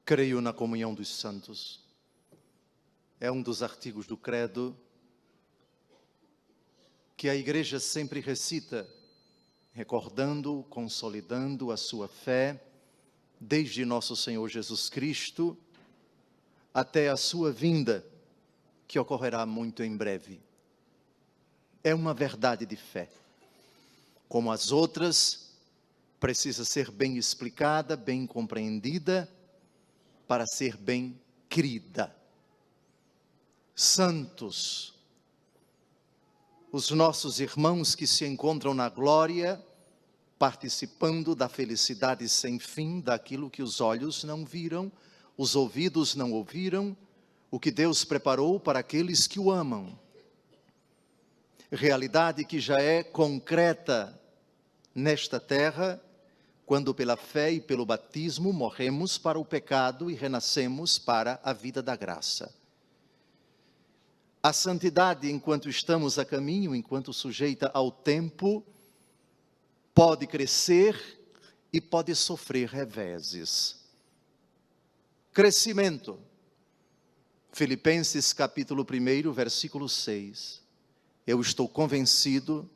Creio na comunhão dos santos. É um dos artigos do credo que a Igreja sempre recita, recordando, consolidando a sua fé, desde nosso Senhor Jesus Cristo até a sua vinda, que ocorrerá muito em breve. É uma verdade de fé. Como as outras, precisa ser bem explicada, bem compreendida, para ser bem crida. Santos, os nossos irmãos que se encontram na glória, participando da felicidade sem fim, daquilo que os olhos não viram, os ouvidos não ouviram, o que Deus preparou para aqueles que o amam. Realidade que já é concreta nesta terra, quando pela fé e pelo batismo morremos para o pecado e renascemos para a vida da graça. A santidade, enquanto estamos a caminho, enquanto sujeita ao tempo, pode crescer e pode sofrer reveses. Crescimento. Filipenses capítulo 1, versículo 6. Eu estou convencido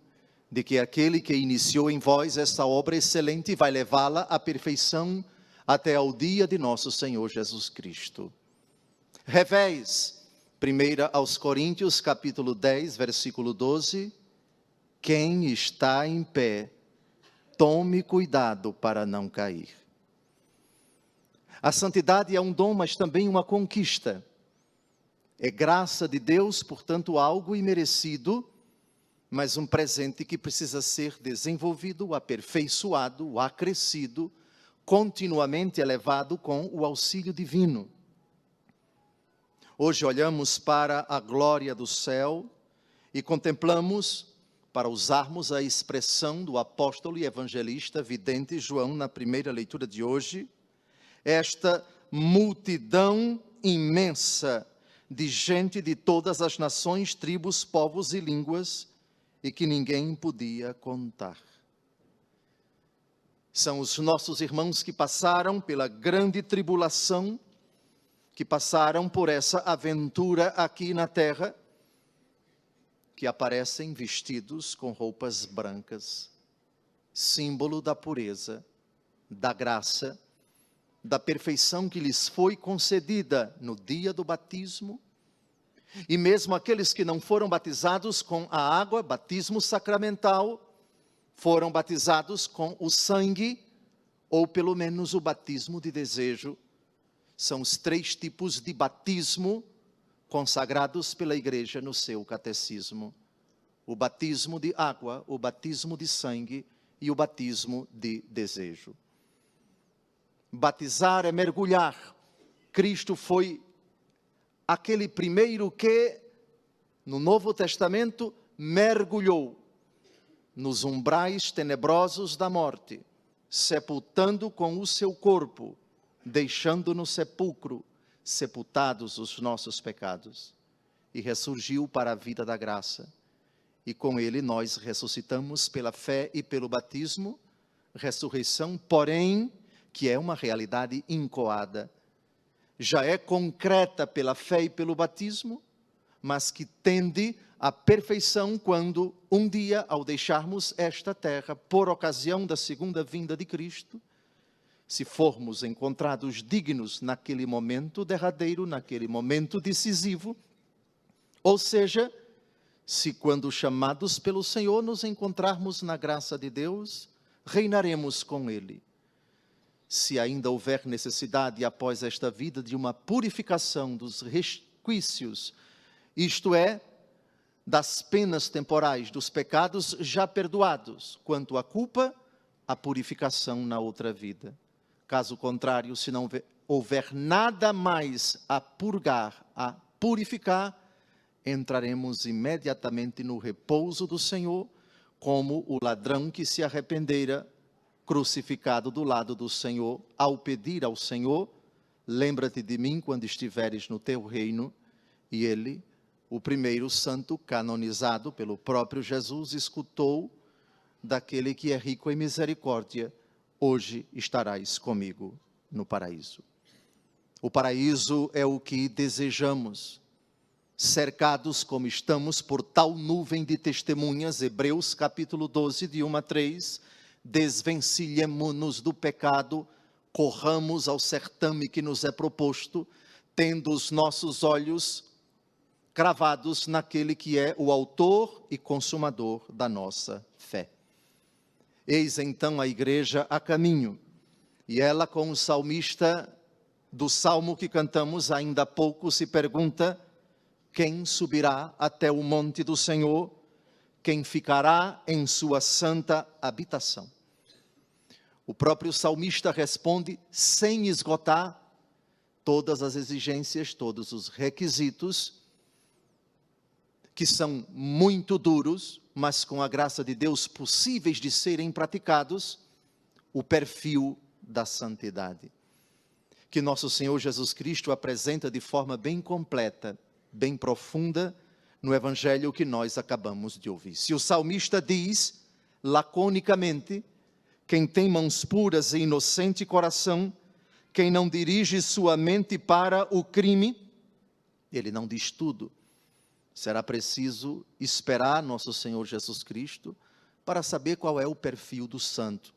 de que aquele que iniciou em vós esta obra excelente vai levá-la à perfeição até ao dia de nosso Senhor Jesus Cristo. Revés, 1 aos Coríntios, capítulo 10, versículo 12. Quem está em pé, tome cuidado para não cair. A santidade é um dom, mas também uma conquista. É graça de Deus, portanto, algo imerecido, mas um presente que precisa ser desenvolvido, aperfeiçoado, acrescido, continuamente elevado com o auxílio divino. Hoje olhamos para a glória do céu e contemplamos, para usarmos a expressão do apóstolo e evangelista vidente João na primeira leitura de hoje, esta multidão imensa de gente de todas as nações, tribos, povos e línguas, e que ninguém podia contar. São os nossos irmãos que passaram pela grande tribulação, que passaram por essa aventura aqui na terra, que aparecem vestidos com roupas brancas, símbolo da pureza, da graça, da perfeição que lhes foi concedida no dia do batismo. E mesmo aqueles que não foram batizados com a água, batismo sacramental, foram batizados com o sangue, ou pelo menos o batismo de desejo. São os 3 tipos de batismo consagrados pela Igreja no seu catecismo. O batismo de água, o batismo de sangue e o batismo de desejo. Batizar é mergulhar. Cristo foi aquele primeiro que, no Novo Testamento, mergulhou nos umbrais tenebrosos da morte, sepultando com o seu corpo, deixando no sepulcro, sepultados os nossos pecados, e ressurgiu para a vida da graça. E com ele nós ressuscitamos pela fé e pelo batismo, ressurreição, porém, que é uma realidade incoada. Já é concreta pela fé e pelo batismo, mas que tende à perfeição quando um dia, ao deixarmos esta terra, por ocasião da segunda vinda de Cristo, se formos encontrados dignos naquele momento derradeiro, naquele momento decisivo, ou seja, se quando chamados pelo Senhor nos encontrarmos na graça de Deus, reinaremos com Ele. Se ainda houver necessidade após esta vida de uma purificação dos resquícios, isto é, das penas temporais dos pecados já perdoados, quanto à culpa, a purificação na outra vida. Caso contrário, se não houver nada mais a purgar, a purificar, entraremos imediatamente no repouso do Senhor, como o ladrão que se arrependera, crucificado do lado do Senhor, ao pedir ao Senhor, lembra-te de mim quando estiveres no teu reino, e ele, o primeiro santo canonizado pelo próprio Jesus, escutou daquele que é rico em misericórdia: hoje estarás comigo no paraíso. O paraíso é o que desejamos, cercados como estamos por tal nuvem de testemunhas. Hebreus capítulo 12, de 1 a 3, desvencilhemo-nos do pecado, corramos ao certame que nos é proposto, tendo os nossos olhos cravados naquele que é o autor e consumador da nossa fé. Eis então a igreja a caminho, e ela, com o salmista do salmo que cantamos ainda há pouco, se pergunta: quem subirá até o monte do Senhor? Quem ficará em sua santa habitação? O próprio salmista responde sem esgotar todas as exigências, todos os requisitos, que são muito duros, mas com a graça de Deus possíveis de serem praticados, o perfil da santidade, que nosso Senhor Jesus Cristo apresenta de forma bem completa, bem profunda, no Evangelho que nós acabamos de ouvir. Se o salmista diz, laconicamente, quem tem mãos puras e inocente coração, quem não dirige sua mente para o crime, ele não diz tudo. Será preciso esperar nosso Senhor Jesus Cristo para saber qual é o perfil do santo.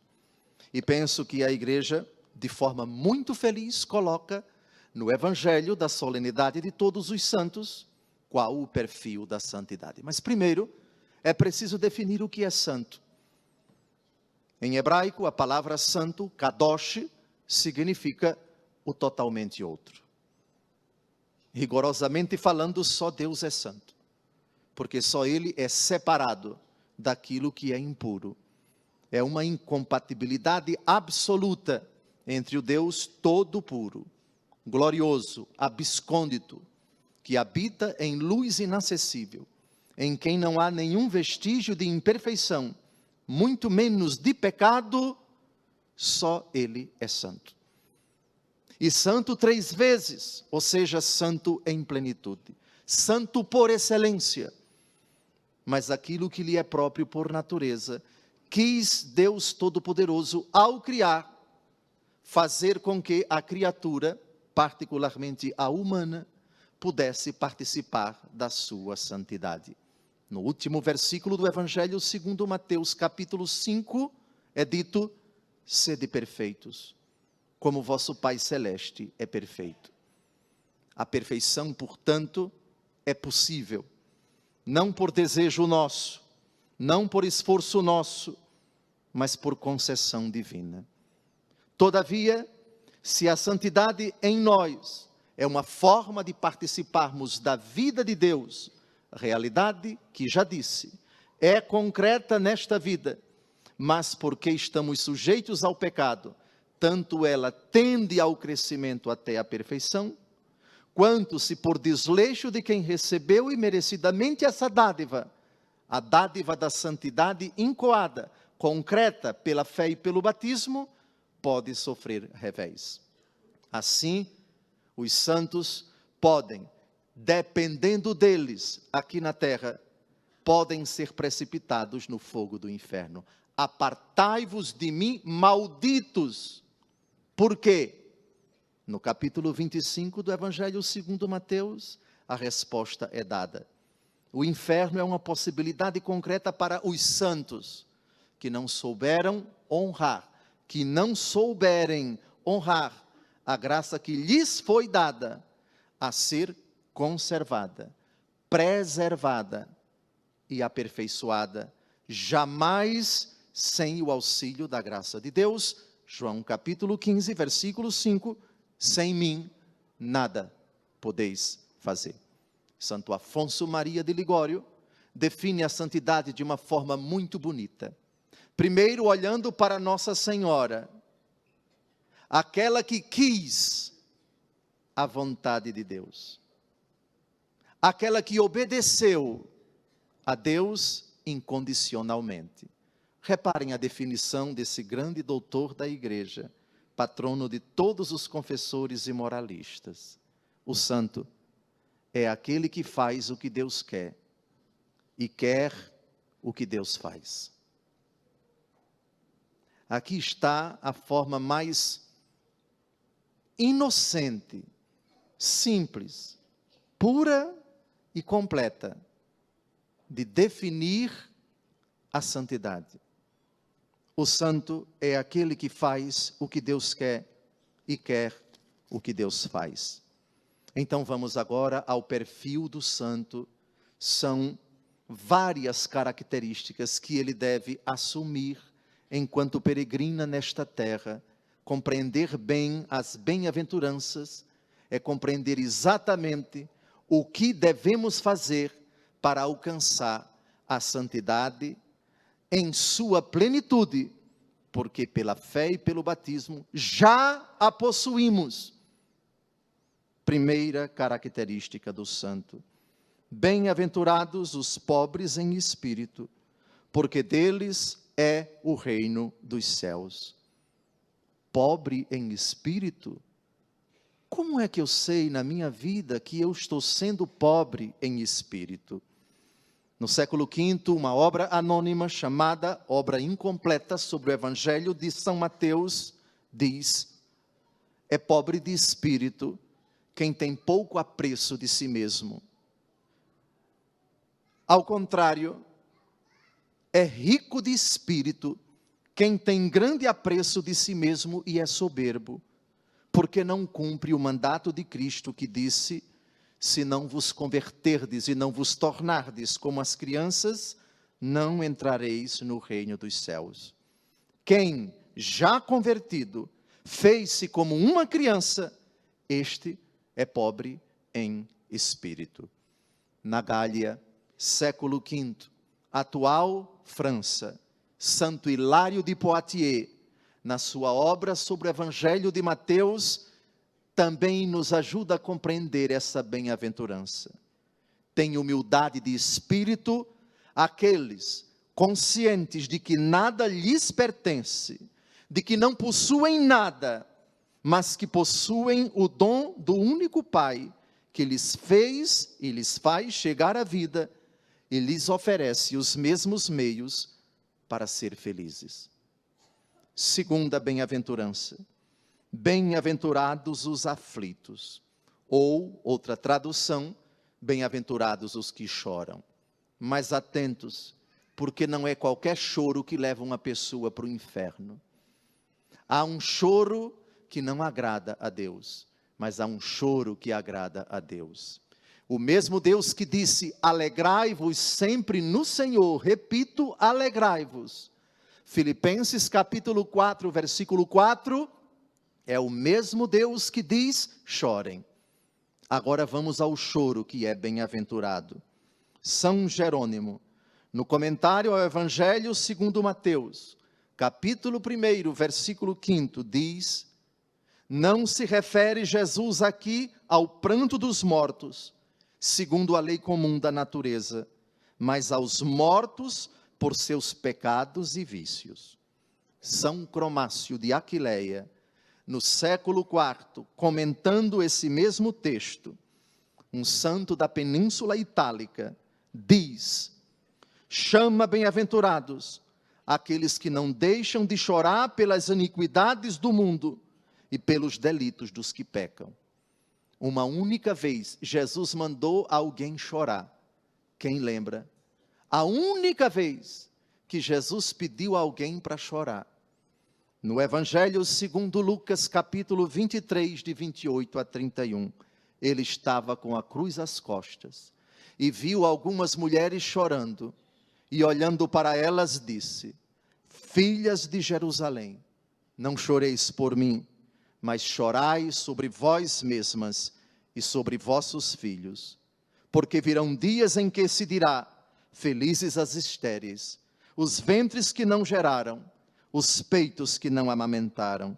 E penso que a igreja, de forma muito feliz, coloca no Evangelho da solenidade de todos os santos qual o perfil da santidade. Mas primeiro, é preciso definir o que é santo. Em hebraico, a palavra santo, kadosh, significa o totalmente outro. Rigorosamente falando, só Deus é santo, porque só Ele é separado daquilo que é impuro. É uma incompatibilidade absoluta entre o Deus todo puro, glorioso, abscôndito, que habita em luz inacessível, em quem não há nenhum vestígio de imperfeição, muito menos de pecado, só Ele é santo. E santo 3 vezes, ou seja, santo em plenitude, santo por excelência, mas aquilo que lhe é próprio por natureza, quis Deus Todo-Poderoso, ao criar, fazer com que a criatura, particularmente a humana, pudesse participar da sua santidade. No último versículo do Evangelho segundo Mateus, capítulo 5, é dito: sede perfeitos, como vosso Pai Celeste é perfeito. A perfeição, portanto, é possível, não por desejo nosso, não por esforço nosso, mas por concessão divina. Todavia, se a santidade em nós é uma forma de participarmos da vida de Deus, realidade que, já disse, é concreta nesta vida, mas porque estamos sujeitos ao pecado, tanto ela tende ao crescimento até a perfeição, quanto se por desleixo de quem recebeu imerecidamente essa dádiva, a dádiva da santidade incoada, concreta pela fé e pelo batismo, pode sofrer revés. Assim, os santos podem, dependendo deles, aqui na terra, podem ser precipitados no fogo do inferno. Apartai-vos de mim, malditos. Por quê? No capítulo 25 do Evangelho segundo Mateus, a resposta é dada. O inferno é uma possibilidade concreta para os santos, que não souberam honrar, que não souberem honrar a graça que lhes foi dada a ser conservada, preservada e aperfeiçoada, jamais sem o auxílio da graça de Deus. João capítulo 15, versículo 5, sem mim nada podeis fazer. Santo Afonso Maria de Ligório define a santidade de uma forma muito bonita. Primeiro, olhando para Nossa Senhora, aquela que quis a vontade de Deus, aquela que obedeceu a Deus incondicionalmente. Reparem a definição desse grande doutor da igreja, patrono de todos os confessores e moralistas. O santo é aquele que faz o que Deus quer e quer o que Deus faz. Aqui está a forma mais inocente, simples, pura e completa de definir a santidade. O santo é aquele que faz o que Deus quer e quer o que Deus faz. Então vamos agora ao perfil do santo. São várias características que ele deve assumir enquanto peregrina nesta terra. Compreender bem as bem-aventuranças é compreender exatamente o que devemos fazer para alcançar a santidade em sua plenitude, porque pela fé e pelo batismo já a possuímos. Primeira característica do santo: bem-aventurados os pobres em espírito, porque deles é o reino dos céus. Pobre em espírito? Como é que eu sei na minha vida que eu estou sendo pobre em espírito? No século V, uma obra anônima chamada Obra Incompleta sobre o Evangelho de São Mateus diz: é pobre de espírito quem tem pouco apreço de si mesmo. Ao contrário, é rico de espírito quem tem grande apreço de si mesmo e é soberbo, porque não cumpre o mandato de Cristo que disse: se não vos converterdes e não vos tornardes como as crianças, não entrareis no reino dos céus. Quem, já convertido, fez-se como uma criança, este é pobre em espírito. Na Gália, século V, atual França, Santo Hilário de Poitiers, na sua obra sobre o Evangelho de Mateus, também nos ajuda a compreender essa bem-aventurança. Tem humildade de espírito aqueles conscientes de que nada lhes pertence, de que não possuem nada, mas que possuem o dom do único Pai, que lhes fez e lhes faz chegar à vida e lhes oferece os mesmos meios para ser felizes. Segunda bem-aventurança: bem-aventurados os aflitos, ou, outra tradução, bem-aventurados os que choram. Mas atentos, porque não é qualquer choro que leva uma pessoa para o inferno. Há um choro que não agrada a Deus, mas há um choro que agrada a Deus. O mesmo Deus que disse: alegrai-vos sempre no Senhor, repito, alegrai-vos. Filipenses capítulo 4, versículo 4, é o mesmo Deus que diz: chorem. Agora vamos ao choro que é bem-aventurado. São Jerônimo, no comentário ao Evangelho segundo Mateus, capítulo 1, versículo 5, diz: não se refere Jesus aqui ao pranto dos mortos, segundo a lei comum da natureza, mas aos mortos por seus pecados e vícios. São Cromácio de Aquileia, no século IV, comentando esse mesmo texto, um santo da Península Itálica, diz: chama bem-aventurados aqueles que não deixam de chorar pelas iniquidades do mundo e pelos delitos dos que pecam. Uma única vez Jesus mandou alguém chorar. Quem lembra? A única vez que Jesus pediu a alguém para chorar. No Evangelho segundo Lucas, capítulo 23, de 28 a 31, ele estava com a cruz às costas e viu algumas mulheres chorando, e olhando para elas disse: filhas de Jerusalém, não choreis por mim, mas chorai sobre vós mesmas e sobre vossos filhos, porque virão dias em que se dirá: felizes as estéreis, os ventres que não geraram, os peitos que não amamentaram.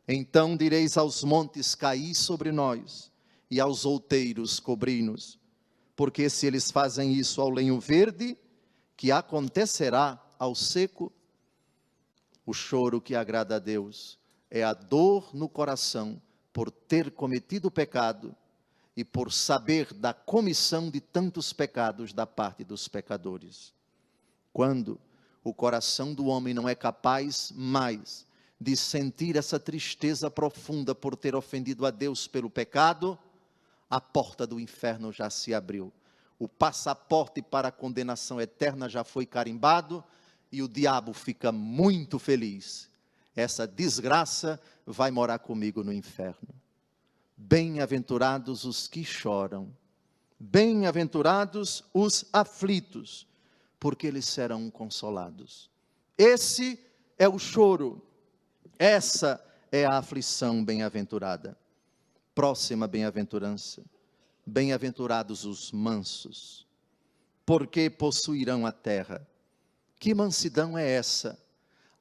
Então direis aos montes: caí sobre nós, e aos outeiros: cobri-nos. Porque se eles fazem isso ao lenho verde, que acontecerá ao seco? O choro que agrada a Deus é a dor no coração por ter cometido pecado e por saber da comissão de tantos pecados da parte dos pecadores. Quando o coração do homem não é capaz mais de sentir essa tristeza profunda por ter ofendido a Deus pelo pecado, a porta do inferno já se abriu. O passaporte para a condenação eterna já foi carimbado e o diabo fica muito feliz. Essa desgraça vai morar comigo no inferno. Bem-aventurados os que choram, bem-aventurados os aflitos, porque eles serão consolados. Esse é o choro, essa é a aflição bem-aventurada. Próxima bem-aventurança. Bem-aventurados os mansos, porque possuirão a terra. Que mansidão é essa?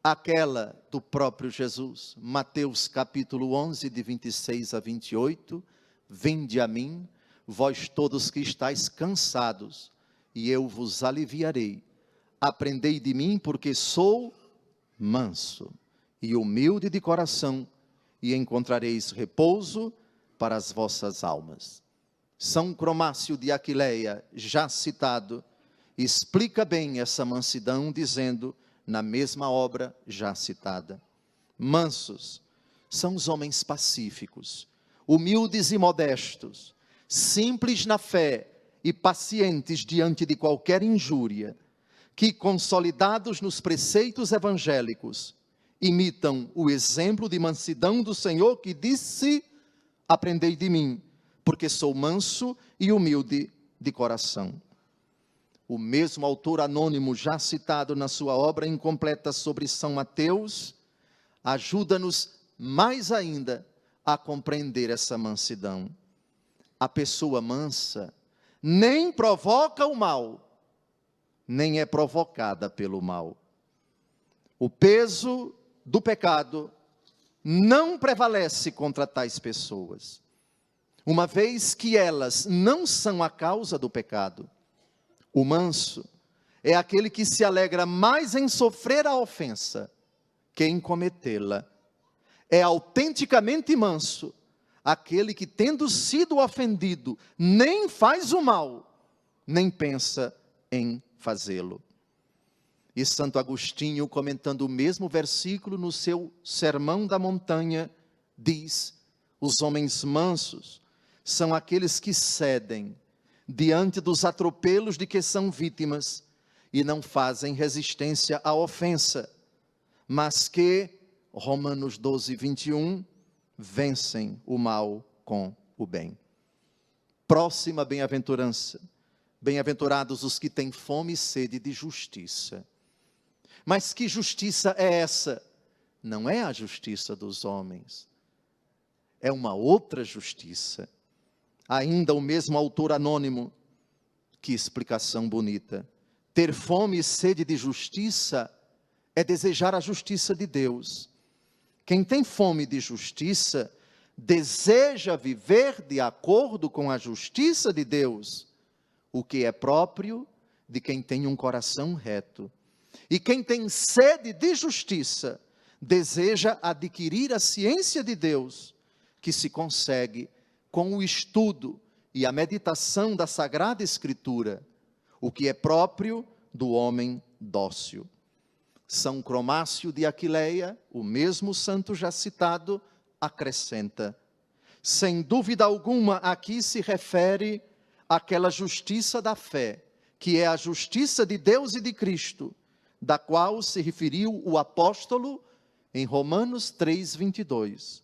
Aquela do próprio Jesus. Mateus capítulo 11, de 26 a 28. Vinde a mim, vós todos que estáis cansados, e eu vos aliviarei. Aprendei de mim, porque sou manso e humilde de coração, e encontrareis repouso para as vossas almas. São Cromácio de Aquileia, já citado, explica bem essa mansidão, dizendo, na mesma obra já citada: mansos são os homens pacíficos, humildes e modestos, simples na fé e pacientes diante de qualquer injúria, que, consolidados nos preceitos evangélicos, imitam o exemplo de mansidão do Senhor, que disse: aprendei de mim, porque sou manso e humilde de coração. O mesmo autor anônimo, já citado na sua obra incompleta sobre São Mateus, ajuda-nos mais ainda a compreender essa mansidão. A pessoa mansa nem provoca o mal, nem é provocada pelo mal. O peso do pecado não prevalece contra tais pessoas, uma vez que elas não são a causa do pecado. O manso é aquele que se alegra mais em sofrer a ofensa que em cometê-la. É autenticamente manso aquele que, tendo sido ofendido, nem faz o mal, nem pensa em fazê-lo. E Santo Agostinho, comentando o mesmo versículo no seu Sermão da Montanha, diz: os homens mansos são aqueles que cedem diante dos atropelos de que são vítimas e não fazem resistência à ofensa, mas que, Romanos 12, 21, vencem o mal com o bem. Próxima bem-aventurança. Bem-aventurados os que têm fome e sede de justiça. Mas que justiça é essa? Não é a justiça dos homens, é uma outra justiça. Ainda o mesmo autor anônimo, que explicação bonita. Ter fome e sede de justiça é desejar a justiça de Deus. Quem tem fome de justiça deseja viver de acordo com a justiça de Deus, o que é próprio de quem tem um coração reto. E quem tem sede de justiça deseja adquirir a ciência de Deus, que se consegue com o estudo e a meditação da Sagrada Escritura, o que é próprio do homem dócil. São Cromácio de Aquileia, o mesmo santo já citado, acrescenta: sem dúvida alguma, aqui se refere àquela justiça da fé, que é a justiça de Deus e de Cristo, da qual se referiu o apóstolo em Romanos 3, 22.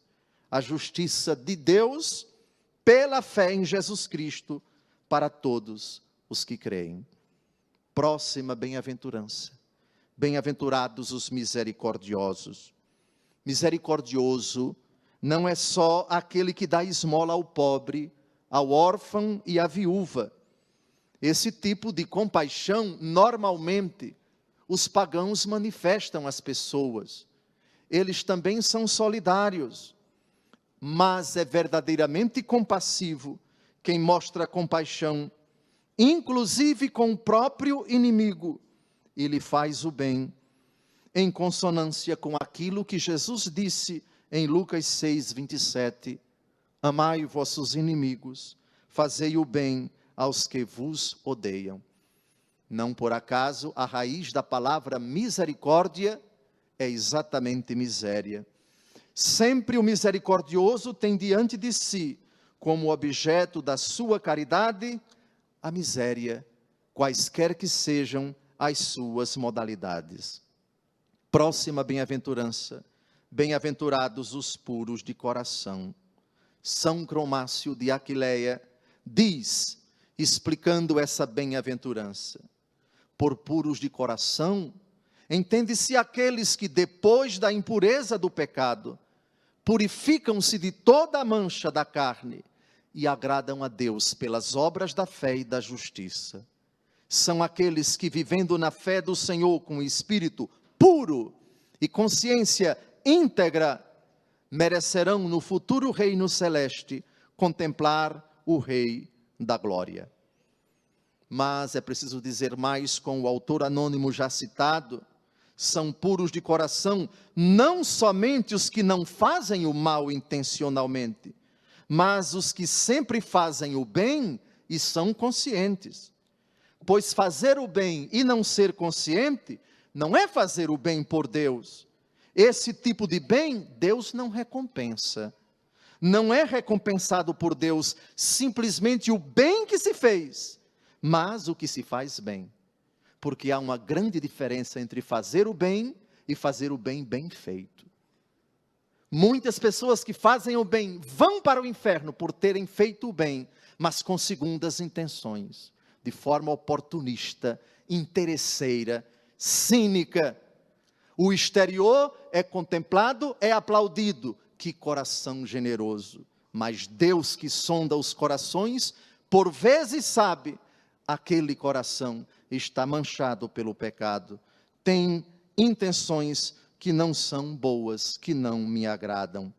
A justiça de Deus pela fé em Jesus Cristo, para todos os que creem. Próxima bem-aventurança. Bem-aventurados os misericordiosos. Misericordioso não é só aquele que dá esmola ao pobre, ao órfão e à viúva. Esse tipo de compaixão, normalmente, os pagãos manifestam às pessoas. Eles também são solidários. Mas é verdadeiramente compassivo quem mostra compaixão, inclusive com o próprio inimigo, e lhe faz o bem, em consonância com aquilo que Jesus disse em Lucas 6, 27, amai vossos inimigos, fazei o bem aos que vos odeiam. Não por acaso a raiz da palavra misericórdia é exatamente miséria. Sempre o misericordioso tem diante de si, como objeto da sua caridade, a miséria, quaisquer que sejam as suas modalidades. Próxima bem-aventurança. Bem-aventurados os puros de coração. São Cromácio de Aquileia diz, explicando essa bem-aventurança: por puros de coração, entende-se aqueles que, depois da impureza do pecado, purificam-se de toda a mancha da carne e agradam a Deus pelas obras da fé e da justiça. São aqueles que, vivendo na fé do Senhor com o espírito puro e consciência íntegra, merecerão no futuro reino celeste contemplar o Rei da Glória. Mas é preciso dizer mais, com o autor anônimo já citado: são puros de coração não somente os que não fazem o mal intencionalmente, mas os que sempre fazem o bem e são conscientes. Pois fazer o bem e não ser consciente não é fazer o bem por Deus. Esse tipo de bem Deus não recompensa. Não é recompensado por Deus simplesmente o bem que se fez, mas o que se faz bem. Porque há uma grande diferença entre fazer o bem e fazer o bem bem feito. Muitas pessoas que fazem o bem vão para o inferno por terem feito o bem, mas com segundas intenções, de forma oportunista, interesseira, cínica. O exterior é contemplado, é aplaudido. Que coração generoso! Mas Deus, que sonda os corações, por vezes sabe, aquele coração está manchado pelo pecado, tem intenções que não são boas, que não me agradam.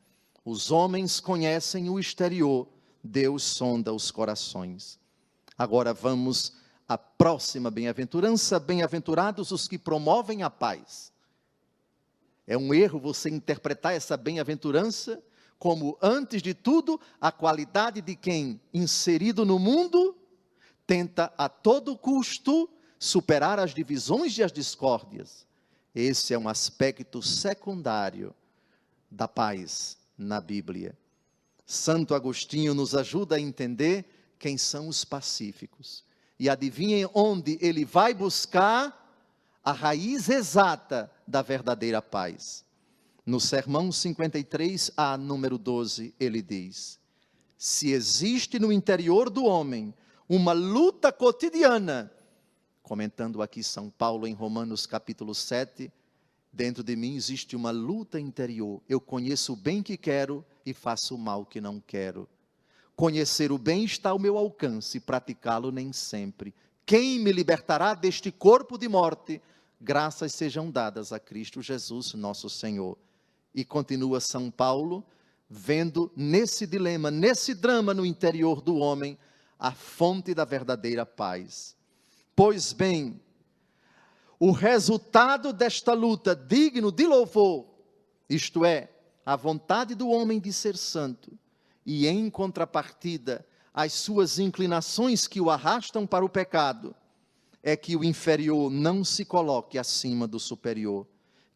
Os homens conhecem o exterior, Deus sonda os corações. Agora vamos à próxima bem-aventurança: bem-aventurados os que promovem a paz. É um erro você interpretar essa bem-aventurança como, antes de tudo, a qualidade de quem, inserido no mundo, tenta a todo custo superar as divisões e as discórdias. Esse é um aspecto secundário da paz na Bíblia. Santo Agostinho nos ajuda a entender quem são os pacíficos. E adivinhem onde ele vai buscar a raiz exata da verdadeira paz. No sermão 53, a número 12, ele diz: se existe no interior do homem uma luta cotidiana, comentando aqui São Paulo em Romanos capítulo 7, dentro de mim existe uma luta interior. Eu conheço o bem que quero e faço o mal que não quero. Conhecer o bem está ao meu alcance, praticá-lo nem sempre. Quem me libertará deste corpo de morte? Graças sejam dadas a Cristo Jesus, nosso Senhor. E continua São Paulo, vendo nesse dilema, nesse drama no interior do homem, a fonte da verdadeira paz. Pois bem, o resultado desta luta, digno de louvor, isto é, a vontade do homem de ser santo, e em contrapartida, as suas inclinações que o arrastam para o pecado, é que o inferior não se coloque acima do superior,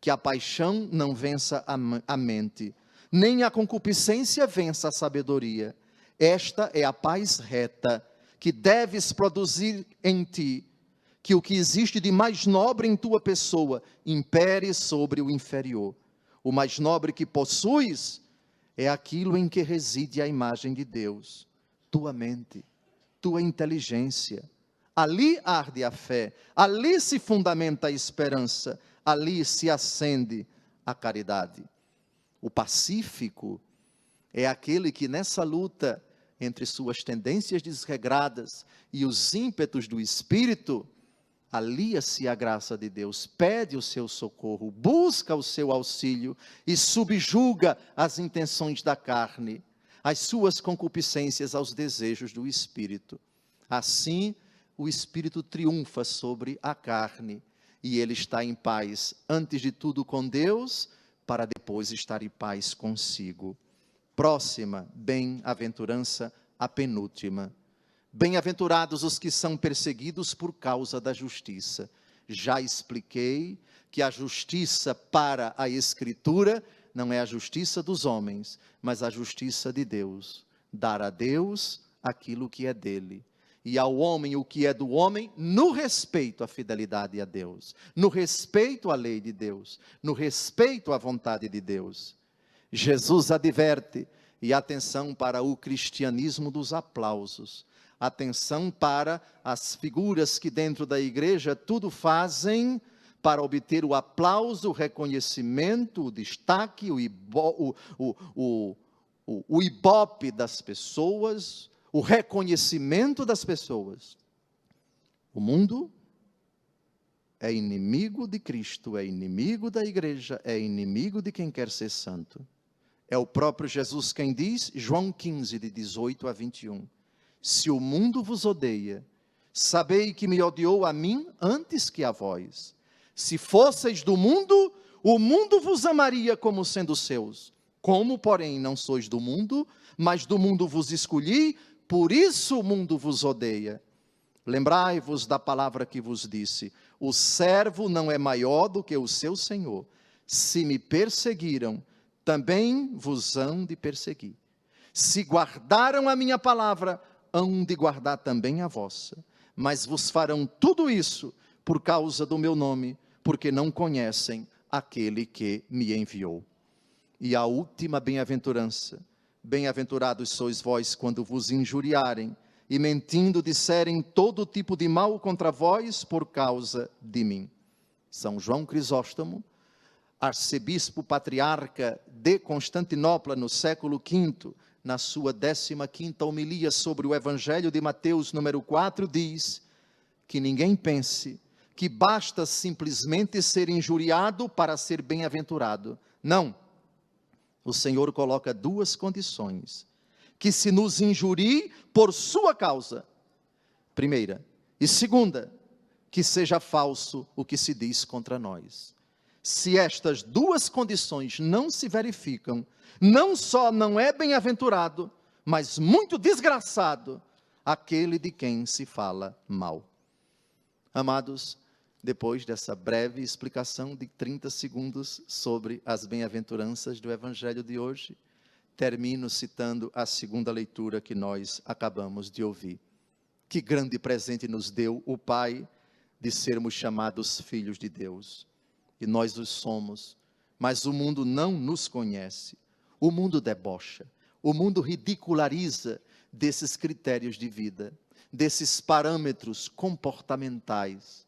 que a paixão não vença a mente, nem a concupiscência vença a sabedoria. Esta é a paz reta, que deves produzir em ti, que o que existe de mais nobre em tua pessoa impere sobre o inferior. O mais nobre que possuis é aquilo em que reside a imagem de Deus, tua mente, tua inteligência. Ali arde a fé, ali se fundamenta a esperança, ali se acende a caridade. O pacífico é aquele que nessa luta entre suas tendências desregradas e os ímpetos do espírito, alia-se à graça de Deus, pede o seu socorro, busca o seu auxílio e subjuga as intenções da carne, as suas concupiscências aos desejos do espírito. Assim, o espírito triunfa sobre a carne e ele está em paz, antes de tudo com Deus, para depois estar em paz consigo. Próxima bem-aventurança, a penúltima. Bem-aventurados os que são perseguidos por causa da justiça. Já expliquei que a justiça para a Escritura não é a justiça dos homens, mas a justiça de Deus. Dar a Deus aquilo que é dele, e ao homem o que é do homem, no respeito à fidelidade a Deus, no respeito à lei de Deus, no respeito à vontade de Deus. Jesus adverte, e atenção para o cristianismo dos aplausos, atenção para as figuras que dentro da igreja tudo fazem para obter o aplauso, o reconhecimento, o destaque, o ibope das pessoas, o reconhecimento das pessoas. O mundo é inimigo de Cristo, é inimigo da igreja, é inimigo de quem quer ser santo. É o próprio Jesus quem diz, João 15, de 18 a 21. Se o mundo vos odeia, sabei que me odiou a mim antes que a vós. Se fosseis do mundo, o mundo vos amaria como sendo seus. Como, porém, não sois do mundo, mas do mundo vos escolhi, por isso o mundo vos odeia. Lembrai-vos da palavra que vos disse: o servo não é maior do que o seu senhor. Se me perseguiram, também vos hão de perseguir. Se guardaram a minha palavra, hão de guardar também a vossa. Mas vos farão tudo isso por causa do meu nome, porque não conhecem aquele que me enviou. E a última bem-aventurança: bem-aventurados sois vós quando vos injuriarem e mentindo disserem todo tipo de mal contra vós por causa de mim. São João Crisóstomo, arcebispo patriarca de Constantinopla no século V, na sua 15ª homilia sobre o Evangelho de Mateus, número 4, diz que ninguém pense que basta simplesmente ser injuriado para ser bem-aventurado. Não. O Senhor coloca duas condições: que se nos injurie por sua causa, primeira, e segunda, que seja falso o que se diz contra nós. Se estas duas condições não se verificam, não só não é bem-aventurado, mas muito desgraçado aquele de quem se fala mal. Amados, depois dessa breve explicação de 30 segundos sobre as bem-aventuranças do Evangelho de hoje, termino citando a segunda leitura que nós acabamos de ouvir. Que grande presente nos deu o Pai de sermos chamados filhos de Deus. E nós os somos, mas o mundo não nos conhece. O mundo debocha, o mundo ridiculariza desses critérios de vida, desses parâmetros comportamentais.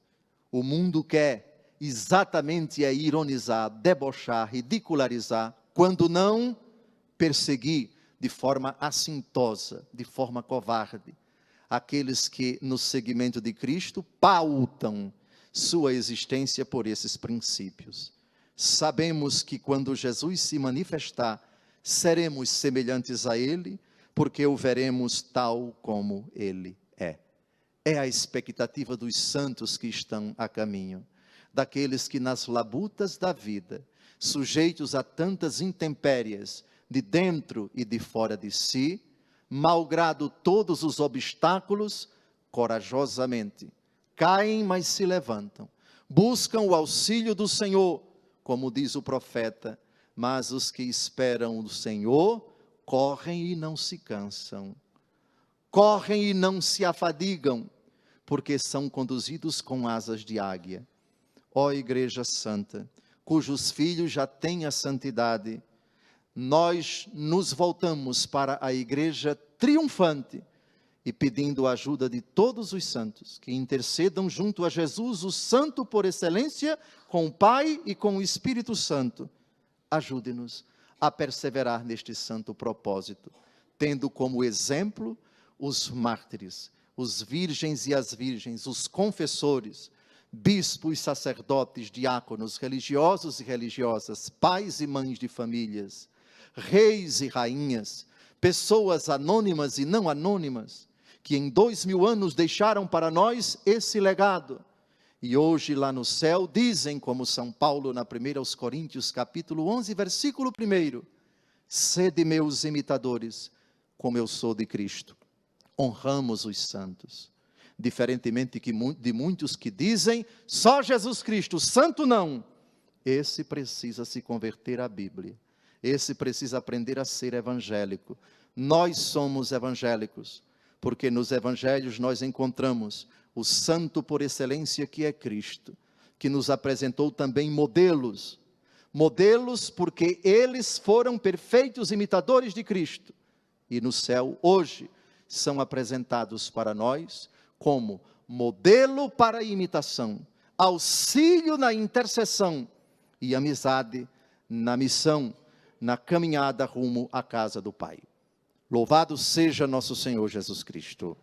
O mundo quer exatamente ironizar, debochar, ridicularizar, quando não perseguir de forma assintosa, de forma covarde, aqueles que no seguimento de Cristo pautam sua existência por esses princípios. Sabemos que quando Jesus se manifestar, seremos semelhantes a Ele, porque o veremos tal como Ele é. É a expectativa dos santos que estão a caminho, daqueles que nas labutas da vida, sujeitos a tantas intempéries, de dentro e de fora de si, malgrado todos os obstáculos, corajosamente caem, mas se levantam, buscam o auxílio do Senhor, como diz o profeta, mas os que esperam o Senhor, correm e não se cansam, correm e não se afadigam, porque são conduzidos com asas de águia. Ó Igreja Santa, cujos filhos já têm a santidade, nós nos voltamos para a Igreja triunfante, e pedindo a ajuda de todos os santos, que intercedam junto a Jesus, o santo por excelência, com o Pai e com o Espírito Santo. Ajude-nos a perseverar neste santo propósito, tendo como exemplo os mártires, os virgens e as virgens, os confessores, bispos, sacerdotes, diáconos, religiosos e religiosas, pais e mães de famílias, reis e rainhas, pessoas anônimas e não anônimas, que em 2000 anos deixaram para nós esse legado. E hoje lá no céu dizem, como São Paulo na 1 aos Coríntios, capítulo 11, versículo 1, sede meus imitadores, como eu sou de Cristo. Honramos os santos, diferentemente de muitos que dizem, só Jesus Cristo, santo não, esse precisa se converter à Bíblia. Esse precisa aprender a ser evangélico. Nós somos evangélicos, porque nos evangelhos nós encontramos o santo por excelência que é Cristo, que nos apresentou também modelos. Modelos porque eles foram perfeitos imitadores de Cristo. E no céu, hoje, são apresentados para nós como modelo para a imitação, auxílio na intercessão e amizade na missão, na caminhada rumo à casa do Pai. Louvado seja nosso Senhor Jesus Cristo.